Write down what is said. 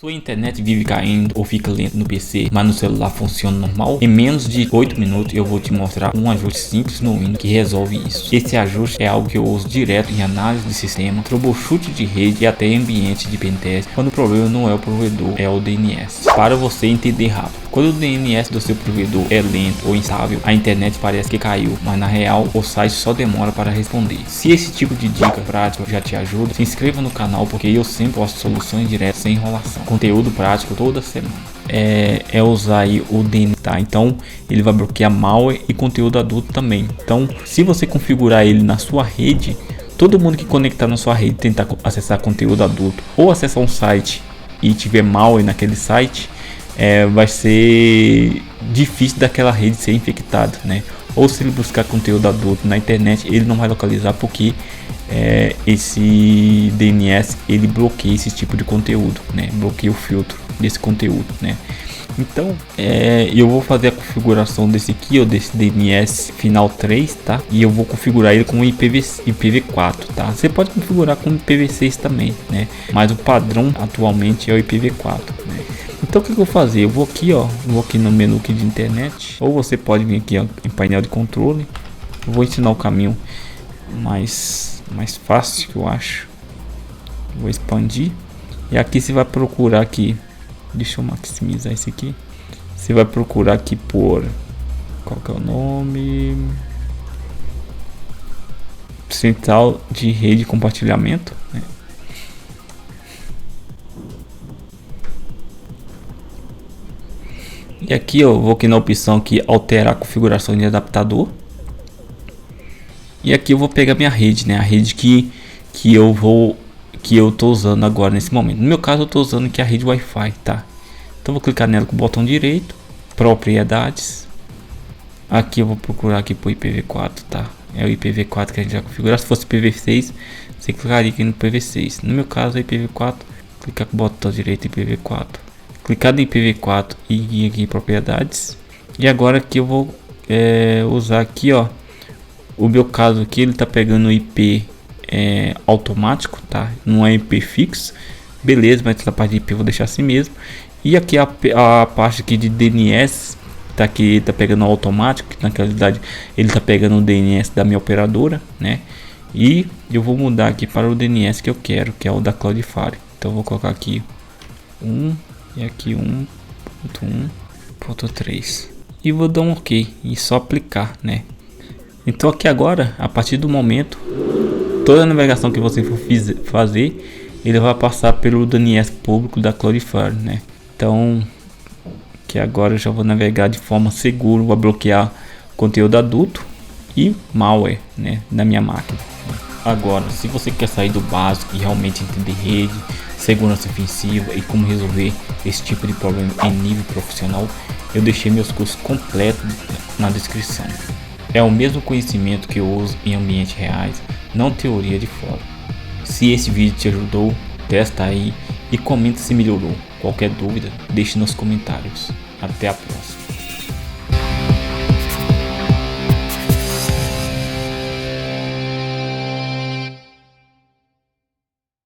Sua internet vive caindo ou fica lento no PC, mas no celular funciona normal? Em menos de 8 minutos eu vou te mostrar um ajuste simples no Windows que resolve isso. Esse ajuste é algo que eu uso direto em análise de sistema, troubleshoot de rede e até ambiente de pentest, quando o problema não é o provedor, é o DNS. Para você entender rápido, quando o DNS do seu provedor é lento ou instável, a internet parece que caiu, mas na real o site só demora para responder. Se esse tipo de dica prática já te ajuda, se inscreva no canal porque eu sempre posto soluções diretas sem enrolação. Conteúdo prático toda semana. É usar aí o DNS, tá? Então ele vai bloquear malware e conteúdo adulto também. Então se você configurar ele na sua rede, todo mundo que conectar na sua rede tentar acessar conteúdo adulto ou acessar um site e tiver malware naquele site, vai ser difícil daquela rede ser infectada, né? Ou se ele buscar conteúdo adulto na internet, ele não vai localizar porque esse DNS ele bloqueia esse tipo de conteúdo, né? Bloqueia o filtro desse conteúdo, né? Então eu vou fazer a configuração desse aqui, ó, desse DNS final 3, tá? E eu vou configurar ele com IPv4, tá? Você pode configurar com IPv6 também, né? Mas o padrão atualmente é o IPv4, né? Então o que eu vou fazer? Eu vou aqui, ó, vou aqui no menu aqui de internet, ou você pode vir aqui, ó, em painel de controle. Eu vou ensinar o caminho mais fácil que eu acho. Vou expandir e aqui você vai procurar aqui. Deixa eu maximizar esse aqui. Você vai procurar aqui por qual que é o nome? Central de rede e compartilhamento, né? E aqui eu vou aqui na opção que alterar a configuração de adaptador. E aqui eu vou pegar minha rede, né? A rede que eu tô usando agora nesse momento. No meu caso eu tô usando aqui a rede Wi-Fi, tá? Então vou clicar nela com o botão direito, propriedades. Aqui eu vou procurar aqui por IPv4, tá? É o IPv4 que a gente já configurou. Se fosse IPv6, você clicaria aqui no IPv6. No meu caso é IPv4, clicar com o botão direito IPv4. Clicar em IPv4 e ir aqui em propriedades. E agora aqui eu vou usar aqui, ó. O meu caso aqui ele tá pegando o IP automático, tá? Não é IP fixo, beleza, mas essa parte de IP eu vou deixar assim mesmo. E aqui a parte aqui de DNS tá aqui, tá pegando automático, que na realidade ele tá pegando o DNS da minha operadora, né? E eu vou mudar aqui para o DNS que eu quero, que é o da Cloudflare. Então eu vou colocar aqui 1 e aqui 1.1.3 e vou dar um OK e só aplicar, né? Então aqui agora, a partir do momento, toda a navegação que você for fazer, ele vai passar pelo DNS público da Cloudflare, né? Então, que agora eu já vou navegar de forma segura, vou bloquear conteúdo adulto e malware, né, na minha máquina. Agora, se você quer sair do básico e realmente entender rede, segurança ofensiva e como resolver esse tipo de problema em nível profissional, eu deixei meus cursos completos na descrição. É o mesmo conhecimento que eu uso em ambientes reais, não teoria de fora. Se esse vídeo te ajudou, testa aí e comenta se melhorou. Qualquer dúvida, deixe nos comentários. Até a próxima.